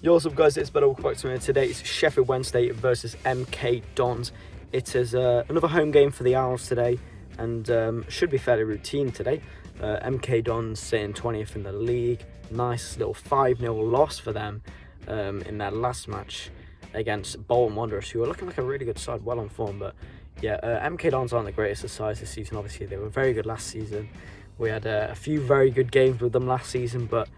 Yo, what's up guys, it's better. Welcome back to me. Today it's Sheffield Wednesday versus MK Dons. It is another home game for the Owls today, and should be fairly routine today. MK Dons sitting 20th in the league. Nice little 5-0 loss for them in their last match against Bolton Wanderers, who are looking like a really good side, well on form. But yeah, MK Dons aren't the greatest of sides this season. Obviously they were very good last season. We had a few very good games with them last season, but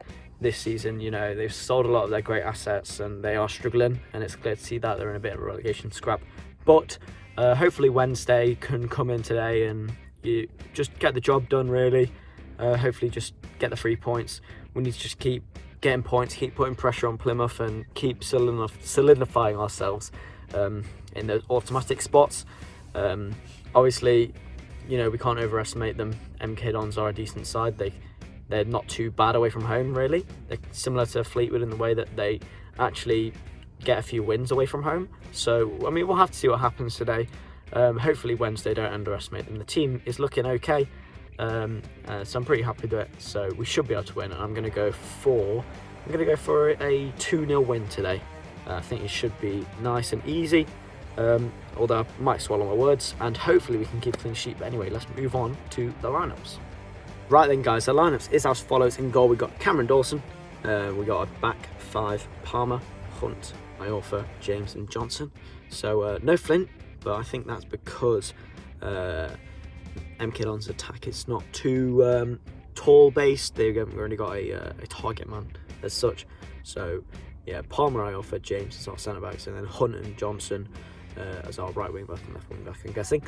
this season, you know, they've sold a lot of their great assets and they are struggling, and it's clear to see that they're in a bit of a relegation scrap. But hopefully Wednesday can come in today and you just get the job done, really. Hopefully just get the 3 points. We need to just keep getting points, keep putting pressure on Plymouth, and keep solidifying ourselves in those automatic spots. Obviously, you know, we can't overestimate them. MK Dons are a decent side. They're not too bad away from home, really. They're similar to Fleetwood in the way that they actually get a few wins away from home. So, I mean, we'll have to see what happens today. Hopefully Wednesday don't underestimate them. The team is looking okay, so I'm pretty happy with it. So we should be able to win, and I'm going to go for a 2-0 win today. I think it should be nice and easy, although I might swallow my words, and hopefully we can keep a clean sheet. But anyway, let's move on to the lineups. Right then guys, the lineups is as follows. In goal we got Cameron Dawson, we got a back five: Palmer, Hunt, Iorfa, James and Johnson. So no Flint, but I think that's because MK Dons' attack is not too tall based. They've only got a target man as such. So yeah, Palmer, Iorfa, James as our centre backs, and then Hunt and Johnson as our right wing back and left wing back, I'm guessing.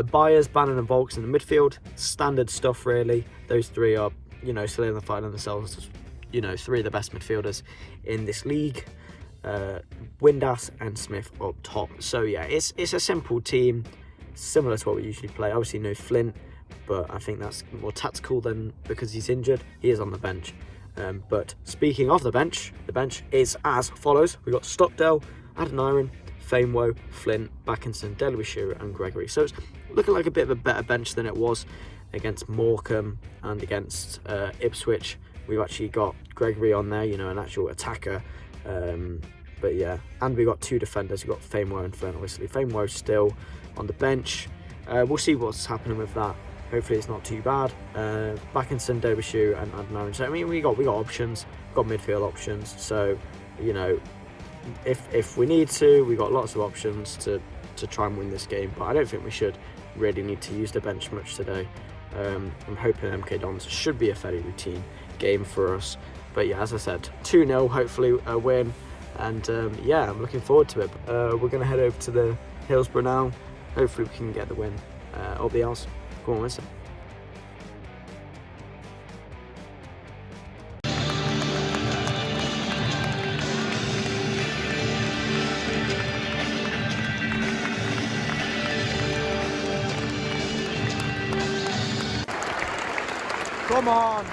Byers, Bannon and Volks in the midfield. Standard stuff, really. Those three are, you know, solidifying themselves as, you know, three of the best midfielders in this league. Windass and Smith up top. So yeah, it's a simple team, similar to what we usually play. Obviously no Flint, but I think that's more tactical than because he's injured. He is on the bench. But speaking of the bench is as follows. We've got Stockdale, Adoniram, Famewo, Flint, Backinson, Delaware and Gregory. So it's looking like a bit of a better bench than it was against Morecambe and against Ipswich. We've actually got Gregory on there, you know, an actual attacker. But yeah, and we got two defenders. We've got Famewo and Flint, obviously. Famewo still on the bench. We'll see what's happening with that. Hopefully it's not too bad. Backinson, Delaware and Adoniram. So I mean, we got options, got midfield options. So, you know, if we need to, we got lots of options to try and win this game, but I don't think we should really need to use the bench much today. I'm hoping MK Dons should be a fairly routine game for us. But yeah, as I said, 2-0, hopefully a win, and yeah, I'm looking forward to it. We're going to head over to the Hillsborough now. Hopefully we can get the win of the Owls. Go on, listen. Come on!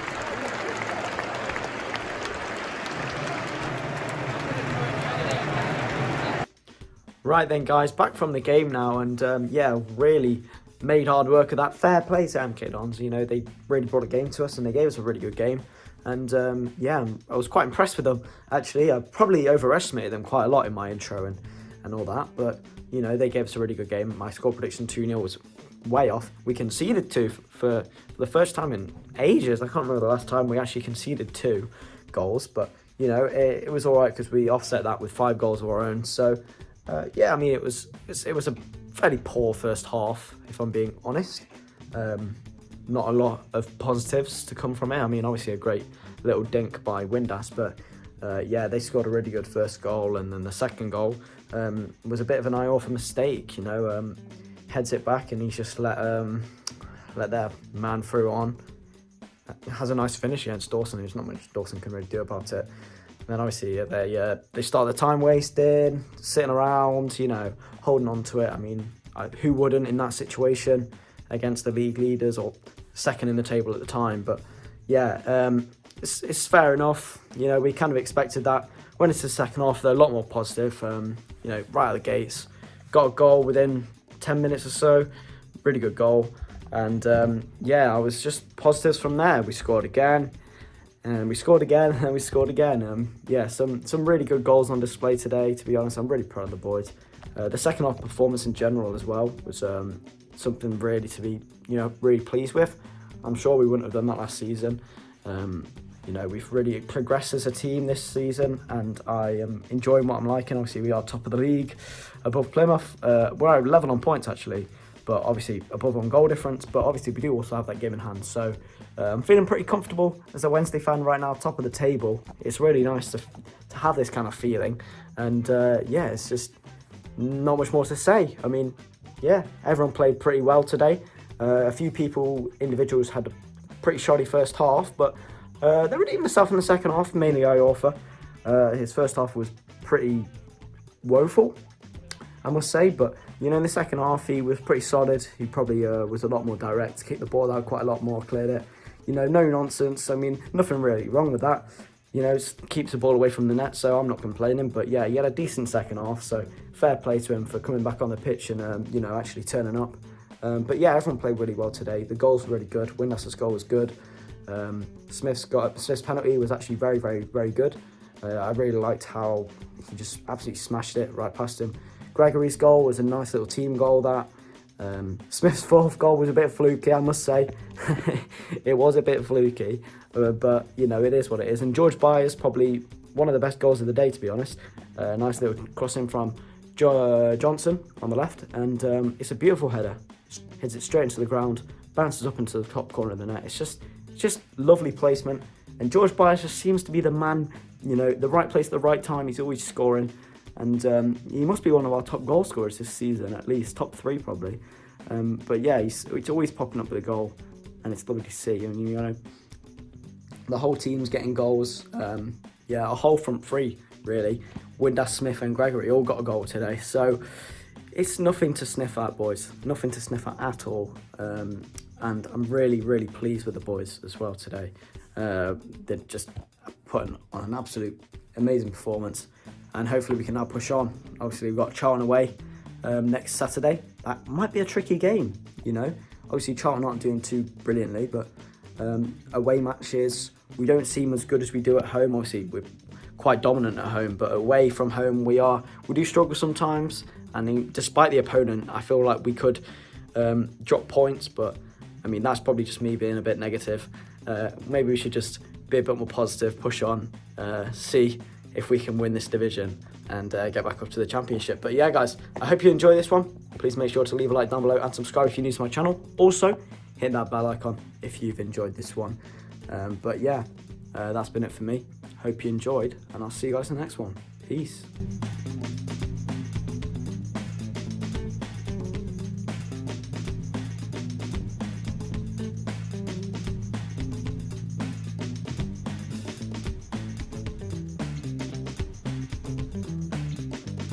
Right then guys, back from the game now, and yeah, really made hard work of that. Fair play to MK Dons, you know, they really brought a game to us and they gave us a really good game. And yeah, I was quite impressed with them, actually. I probably overestimated them quite a lot in my intro and all that, but you know, they gave us a really good game. My score prediction 2-0 was way off. We conceded 2 for the first time in ages. I can't remember the last time we actually conceded 2 goals, but you know, it was all right because we offset that with 5 goals of our own. So yeah, I mean, it was a fairly poor first half, if I'm being honest. Not a lot of positives to come from it. I mean, obviously a great little dink by Windass, but yeah, they scored a really good first goal, and then the second goal was a bit of an Iorfa mistake, you know. Heads it back and he's just let their man through on. Has a nice finish against Dawson. There's not much Dawson can really do about it. And then obviously they start the time wasting, sitting around, you know, holding on to it. I mean, who wouldn't in that situation against the league leaders or second in the table at the time? But yeah, it's fair enough. You know, we kind of expected that. Went into the second half, they're a lot more positive. You know, right out the gates, got a goal within 10 minutes or so. Really good goal. And yeah, I was just positives from there. We scored again. And we scored again, and we scored again. Yeah, some really good goals on display today, to be honest. I'm really proud of the boys. The second half performance in general as well was something really to be, really pleased with. I'm sure we wouldn't have done that last season. We've really progressed as a team this season, and I am enjoying what I'm liking. Obviously, we are top of the league, above Plymouth. We're level on points, actually, but obviously above on goal difference. But obviously, we do also have that game in hand. So I'm feeling pretty comfortable as a Wednesday fan right now, top of the table. It's really nice to have this kind of feeling. And it's just not much more to say. I mean, everyone played pretty well today. A few individuals had a pretty shoddy first half, but they redeemed themselves in the second half, mainly Iorfa. His first half was pretty woeful, I must say, but in the second half he was pretty solid. He probably was a lot more direct, kicked the ball out quite a lot more, cleared it. No nonsense. I mean, nothing really wrong with that. Keeps the ball away from the net, so I'm not complaining. But yeah, he had a decent second half, so fair play to him for coming back on the pitch and actually turning up. But yeah, everyone played really well today. The goals were really good. Windass's goal was good. Smith's penalty was actually very, very, very good. I really liked how he just absolutely smashed it right past him. Gregory's goal was a nice little team goal. That Smith's fourth goal was a bit fluky, I must say. It was a bit fluky, but it is what it is. And George Byers, probably one of the best goals of the day, to be honest. Nice little crossing from Johnson on the left, and it's a beautiful header. Hits it straight into the ground, bounces up into the top corner of the net. It's just lovely placement, and George Byers just seems to be the man. The right place at the right time. He's always scoring, and he must be one of our top goal scorers this season, at least top 3 probably. But yeah, he's always popping up with a goal, and it's lovely to see. And the whole team's getting goals. A whole front 3 really. Windass, Smith, and Gregory all got a goal today, so it's nothing to sniff at, boys. Nothing to sniff at all. And I'm really, really pleased with the boys as well today. They're just putting on an absolute amazing performance, and hopefully we can now push on. Obviously, we've got Charlton away next Saturday. That might be a tricky game, Obviously, Charlton aren't doing too brilliantly, but away matches, we don't seem as good as we do at home. Obviously, we're quite dominant at home, but away from home, we do struggle sometimes. And despite the opponent, I feel like we could drop points, but I mean, that's probably just me being a bit negative. Maybe we should just be a bit more positive, push on, see if we can win this division and get back up to the championship. But yeah, guys, I hope you enjoy this one. Please make sure to leave a like down below and subscribe if you're new to my channel. Also, hit that bell icon if you've enjoyed this one. But yeah, that's been it for me. Hope you enjoyed, and I'll see you guys in the next one. Peace.